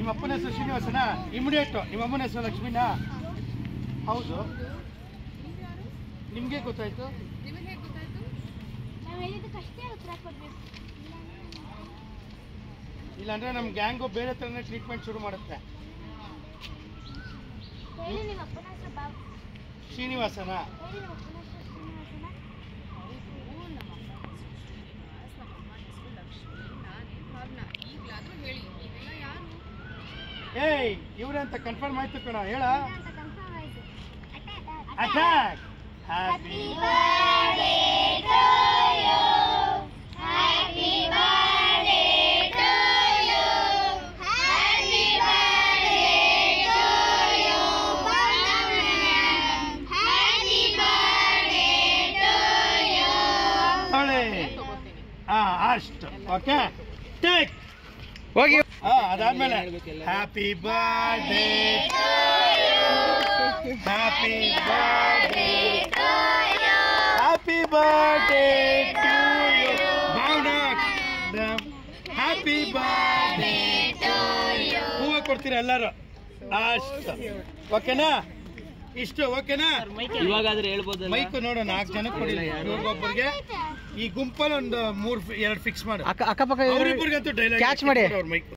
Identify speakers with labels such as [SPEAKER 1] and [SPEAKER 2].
[SPEAKER 1] ನಿಮ್ಮ ಅಪ್ಪನ ಹೆಸರು ಶ್ರೀನಿವಾಸನ? ಇಮಿಡಿಯೇಟ್. ನಿಮ್ಮ ಅಮ್ಮನ ಹೆಸರು ಲಕ್ಷ್ಮಿನಾ? ಹೌದು. ನಿಮ್ಗೆ ಗೊತ್ತಾಯ್ತು? ಇಲ್ಲಾಂದ್ರೆ ನಮ್ಮ ಗ್ಯಾಂಗು ಬೇರೆ ಥರನೇ ಟ್ರೀಟ್ಮೆಂಟ್ ಶುರು ಮಾಡುತ್ತೆ. ಶ್ರೀನಿವಾಸನ? ಏಯ್ ಇವ್ರಂತ ಕನ್ಫರ್ಮ್ ಆಯ್ತು ಕಣ, ಹೇಳ. Attack. Happy birthday to you, happy birthday to you, happy birthday to you, happy birthday to you. ಒಳ್ಳೆ ಅಷ್ಟು. ಓಕೆ, ಟೇಕ್ ಹೋಗಿ. ಅದಾದ್ಮೇಲೆ happy birthday to you, happy birthday to you, happy birthday to you. Bhavana, happy birthday to you. ಹೂವು ಕೊಡ್ತೀರಾ ಎಲ್ಲರೂ? ಅಷ್ಟು. ಓಕೆನಾ? ಇಷ್ಟು ಓಕೆನಾ?
[SPEAKER 2] ಇವಾಗಾದ್ರೆ ಹೇಳ್ಬೋದು.
[SPEAKER 1] ಮೈಕು ನೋಡು, 4 ಜನಕ್ಕೆ ಕೊಡಿ, ಇವ್ರಿಗೊಬ್ಬರಿಗೆ. ಈ ಗುಂಪಲ್ಲಿ ಒಂದು 2 ಫಿಕ್ಸ್ ಮಾಡು.
[SPEAKER 2] ಅಕ್ಕಪಕ್ಕ
[SPEAKER 1] ಅವರಿಬ್ಬರಿಗಂತೂ ಡೈಲಾಗ್
[SPEAKER 2] ಕ್ಯಾಚ್ ಮಾಡಿ.
[SPEAKER 1] ಅವ್ರ ಮೈಕ್